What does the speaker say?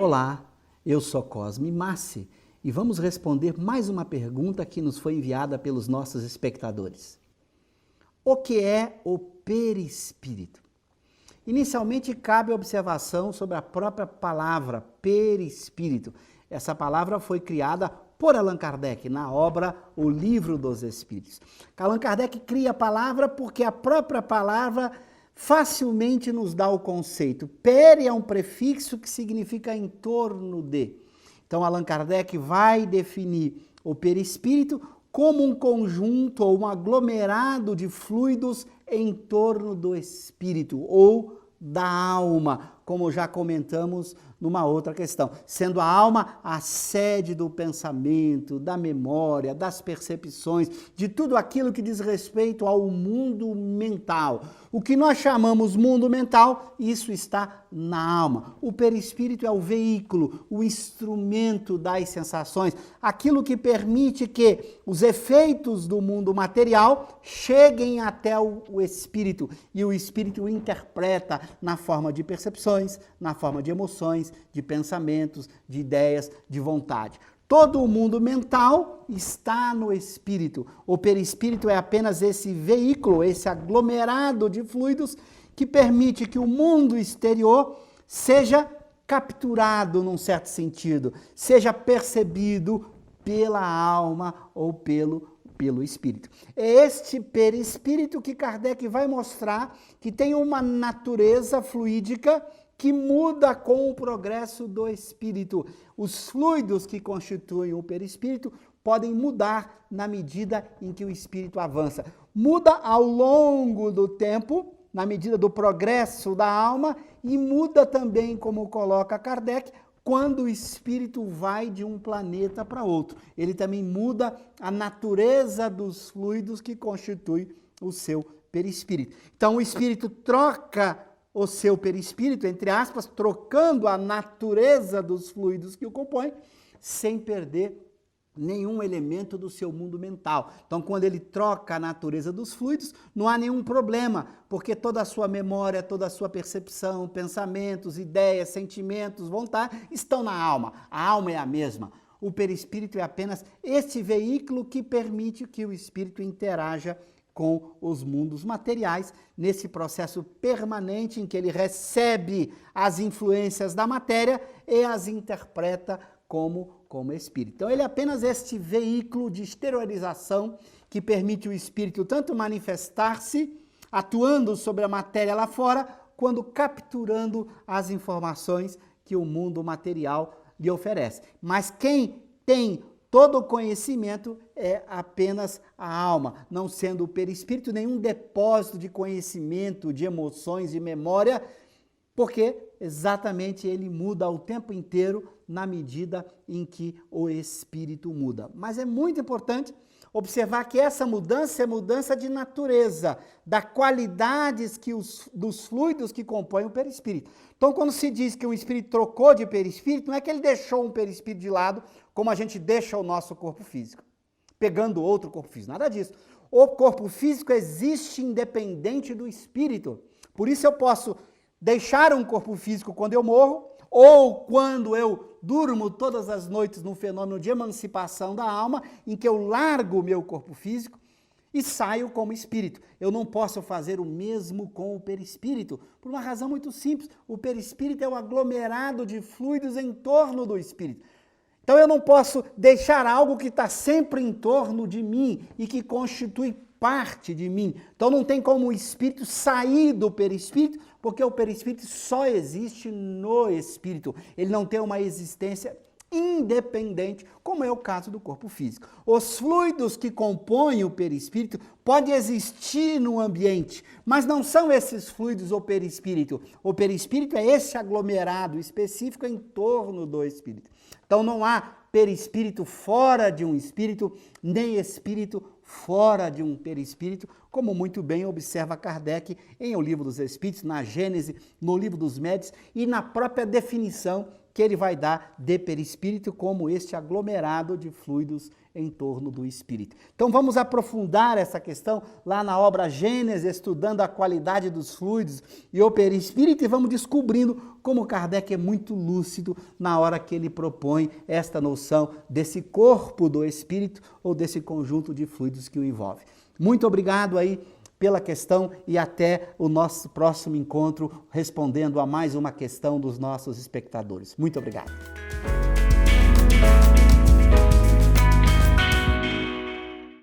Olá, eu sou Cosme Massi e vamos responder mais uma pergunta que nos foi enviada pelos nossos espectadores. O que é o perispírito? Inicialmente cabe a observação sobre a própria palavra perispírito. Essa palavra foi criada por Allan Kardec na obra O Livro dos Espíritos. Allan Kardec cria a palavra porque a própria palavra facilmente nos dá o conceito. Peri é um prefixo que significa em torno de. Então Allan Kardec vai definir o perispírito como um conjunto ou um aglomerado de fluidos em torno do espírito ou da alma, como já comentamos numa outra questão, sendo a alma a sede do pensamento, da memória, das percepções, de tudo aquilo que diz respeito ao mundo mental. O que nós chamamos mundo mental, isso está na alma. O perispírito é o veículo, o instrumento das sensações, aquilo que permite que os efeitos do mundo material cheguem até o espírito, e o espírito o interpreta na forma de percepções, na forma de emoções, de pensamentos, de ideias, de vontade. Todo o mundo mental está no espírito. O perispírito é apenas esse veículo, esse aglomerado de fluidos que permite que o mundo exterior seja capturado num certo sentido, seja percebido pela alma ou pelo espírito. É este perispírito que Kardec vai mostrar que tem uma natureza fluídica que muda com o progresso do espírito. Os fluidos que constituem o perispírito podem mudar na medida em que o espírito avança. Muda ao longo do tempo, na medida do progresso da alma, e muda também, como coloca Kardec, quando o espírito vai de um planeta para outro. Ele também muda a natureza dos fluidos que constituem o seu perispírito. Então o espírito troca o seu perispírito, entre aspas, trocando a natureza dos fluidos que o compõem, sem perder nenhum elemento do seu mundo mental. Então, quando ele troca a natureza dos fluidos, não há nenhum problema, porque toda a sua memória, toda a sua percepção, pensamentos, ideias, sentimentos, vontade, estão na alma. A alma é a mesma. O perispírito é apenas esse veículo que permite que o espírito interaja com os mundos materiais, nesse processo permanente em que ele recebe as influências da matéria e as interpreta como espírito. Então ele é apenas este veículo de exteriorização que permite o espírito tanto manifestar-se, atuando sobre a matéria lá fora, quando capturando as informações que o mundo material lhe oferece. Mas quem tem todo o conhecimento é apenas a alma, não sendo o perispírito nenhum depósito de conhecimento, de emoções, de memória, porque exatamente ele muda o tempo inteiro na medida em que o espírito muda. Mas é muito importante observar que essa mudança é mudança de natureza, da qualidades dos fluidos que compõem o perispírito. Então, quando se diz que um espírito trocou de perispírito, não é que ele deixou um perispírito de lado, como a gente deixa o nosso corpo físico, pegando outro corpo físico, nada disso. O corpo físico existe independente do espírito. Por isso eu posso deixar um corpo físico quando eu morro, ou quando eu durmo todas as noites num fenômeno de emancipação da alma, em que eu largo o meu corpo físico e saio como espírito. Eu não posso fazer o mesmo com o perispírito, por uma razão muito simples. O perispírito é um aglomerado de fluidos em torno do espírito. Então eu não posso deixar algo que está sempre em torno de mim e que constitui parte de mim. Então não tem como o espírito sair do perispírito, porque o perispírito só existe no espírito. Ele não tem uma existência independente, como é o caso do corpo físico. Os fluidos que compõem o perispírito podem existir no ambiente, mas não são esses fluidos o perispírito. O perispírito é esse aglomerado específico em torno do espírito. Então não há perispírito fora de um espírito, nem espírito fora de um perispírito, como muito bem observa Kardec em O Livro dos Espíritos, na Gênese, no Livro dos Médiuns e na própria definição que ele vai dar de perispírito como este aglomerado de fluidos em torno do espírito. Então vamos aprofundar essa questão lá na obra Gênesis, estudando a qualidade dos fluidos e o perispírito, e vamos descobrindo como Kardec é muito lúcido na hora que ele propõe esta noção desse corpo do espírito ou desse conjunto de fluidos que o envolve. Muito obrigado aí pela questão e até o nosso próximo encontro respondendo a mais uma questão dos nossos espectadores. Muito obrigado.